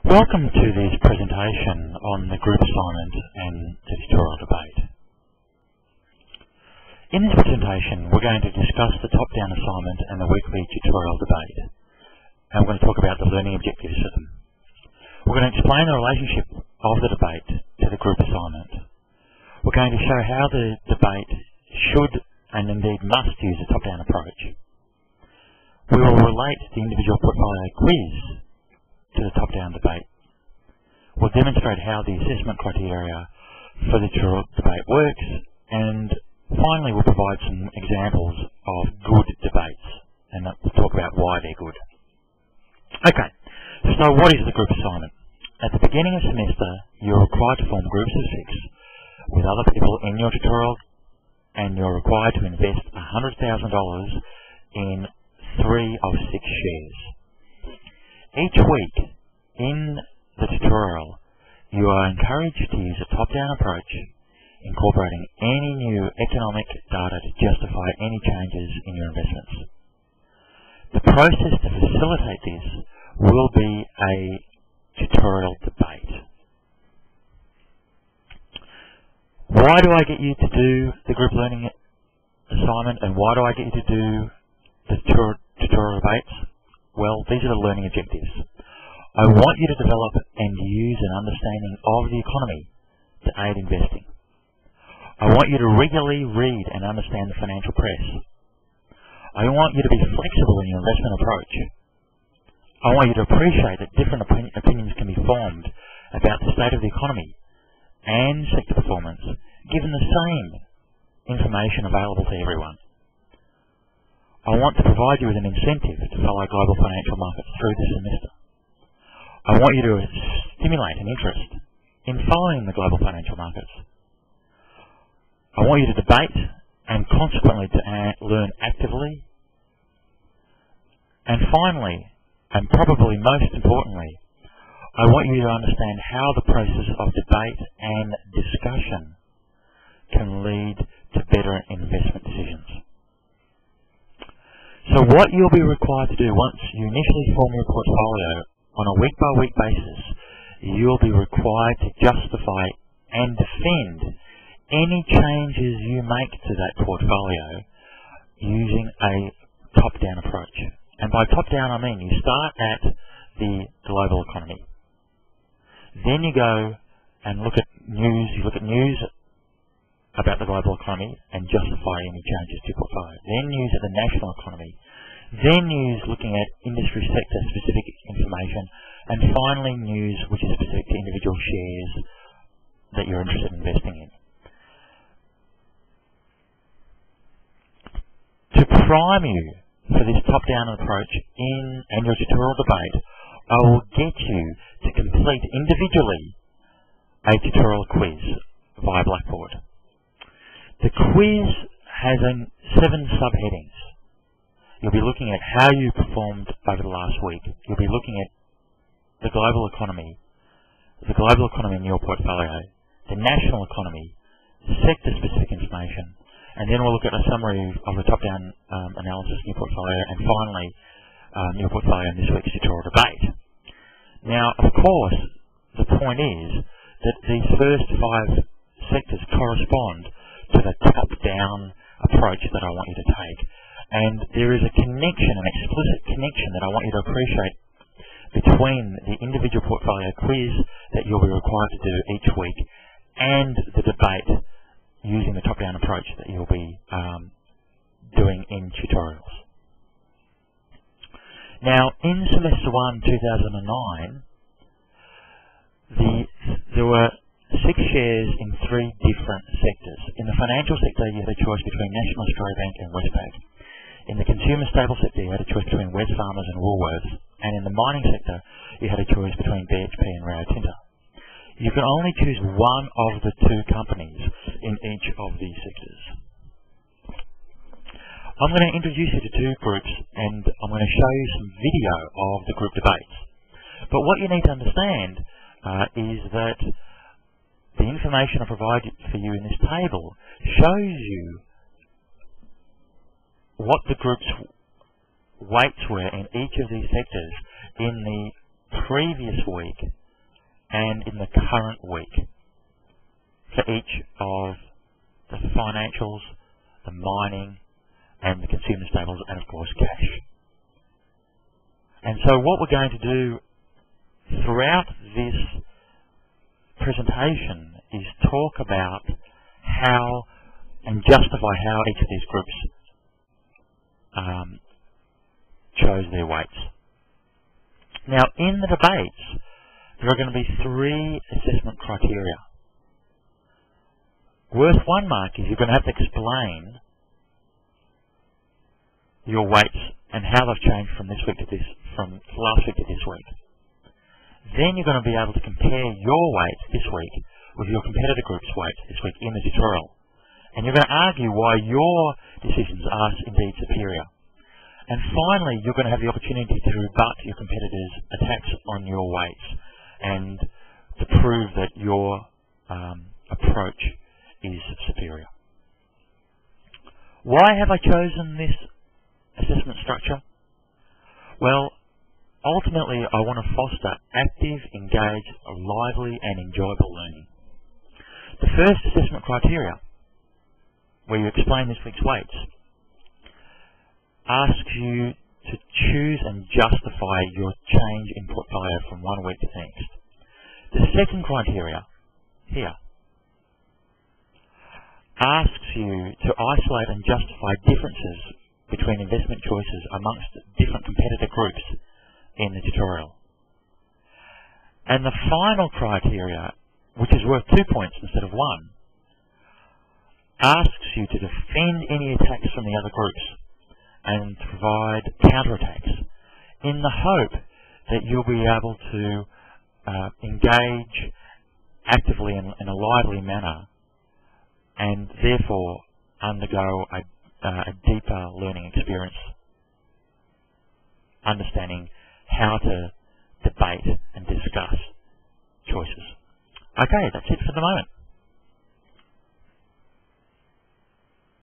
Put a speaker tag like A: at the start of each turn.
A: Welcome to this presentation on the group assignment and the tutorial debate. In this presentation, we're going to discuss the top-down assignment and the weekly tutorial debate. And we're going to talk about the learning objectives for them. We're going to explain the relationship of the debate to the group assignment. We're going to show how the debate should and indeed must use a top-down approach. We will relate the individual portfolio quiz to the top-down debate. We'll demonstrate how the assessment criteria for the tutorial debate works, and finally we'll provide some examples of good debates, and we'll talk about why they're good. Okay, so what is the group assignment? At the beginning of semester, you're required to form groups of 6 with other people in your tutorial, and you're required to invest $100,000 in 3 of 6 shares. Each week in the tutorial, you are encouraged to use a top-down approach, incorporating any new economic data to justify any changes in your investments. The process to facilitate this will be a tutorial debate. Why do I get you to do the group learning assignment, and why do I get you to do the tutorial debates? Well, these are the learning objectives. I want you to develop and use an understanding of the economy to aid investing. I want you to regularly read and understand the financial press. I want you to be flexible in your investment approach. I want you to appreciate that different opinions can be formed about the state of the economy and sector performance, given the same information available to everyone. I want to provide you with an incentive to follow global financial markets through the semester. I want you to stimulate an interest in following the global financial markets. I want you to debate and consequently to learn actively. And finally, and probably most importantly, I want you to understand how the process of debate and discussion can lead to better investment decisions. So what you'll be required to do once you initially form your portfolio on a week-by-week basis, you'll be required to justify and defend any changes you make to that portfolio using a top-down approach. And by top-down, I mean you start at the global economy. Then you go and look at news about the global economy and justify any changes to your portfolio. Then use at the national economy. Then use looking at industry sector specific information. And finally news which is specific to individual shares that you're interested in investing in. To prime you for this top-down approach in your tutorial debate, I will get you to complete individually a tutorial quiz via Blackboard. The quiz has 7 subheadings. You'll be looking at how you performed over the last week. You'll be looking at the global economy in your portfolio, the national economy, sector-specific information, and then we'll look at a summary of the top-down analysis in your portfolio, and finally your portfolio in this week's tutorial debate. Now, of course, the point is that these first 5 sectors correspond to the top-down approach that I want you to take. And there is a connection, an explicit connection that I want you to appreciate between the individual portfolio quiz that you'll be required to do each week and the debate using the top-down approach that you'll be doing in tutorials. Now, in Semester 1, 2009, there were 6 shares in 3 different sectors. In the financial sector, you had a choice between National Australia Bank and Westpac. In the consumer staple sector, you had a choice between Wesfarmers and Woolworths. And in the mining sector, you had a choice between BHP and Rio Tinto. You can only choose one of the 2 companies in each of these sectors. I'm going to introduce you to 2 groups, and I'm going to show you some video of the group debates. But what you need to understand is that the information I provide for you in this table shows you what the group's weights were in each of these sectors in the previous week and in the current week for each of the financials, the mining, and the consumer staples, and of course cash. And so what we're going to do throughout this presentation is talk about how and justify how each of these groups chose their weights. Now, in the debates, there are going to be 3 assessment criteria. Worth 1 mark is you're going to have to explain your weights and how they've changed from last week to this week. Then you're going to be able to compare your weights this week with your competitor group's weights this week in the tutorial. And you're going to argue why your decisions are indeed superior. And finally, you're going to have the opportunity to rebut your competitors' attacks on your weights and to prove that your approach is superior. Why have I chosen this assessment structure? Well, ultimately I want to foster active, engaged, lively and enjoyable learning. The first assessment criteria, where you explain this week's weights, asks you to choose and justify your change in portfolio from one week to the next. The second criteria, here, asks you to isolate and justify differences between investment choices amongst different competitor groups in the tutorial. And the final criteria, which is worth 2 points instead of 1, asks you to defend any attacks from the other groups and to provide counterattacks in the hope that you'll be able to engage actively in a lively manner and therefore undergo a deeper learning experience, understanding how to debate and discuss choices. Okay, that's it for the moment.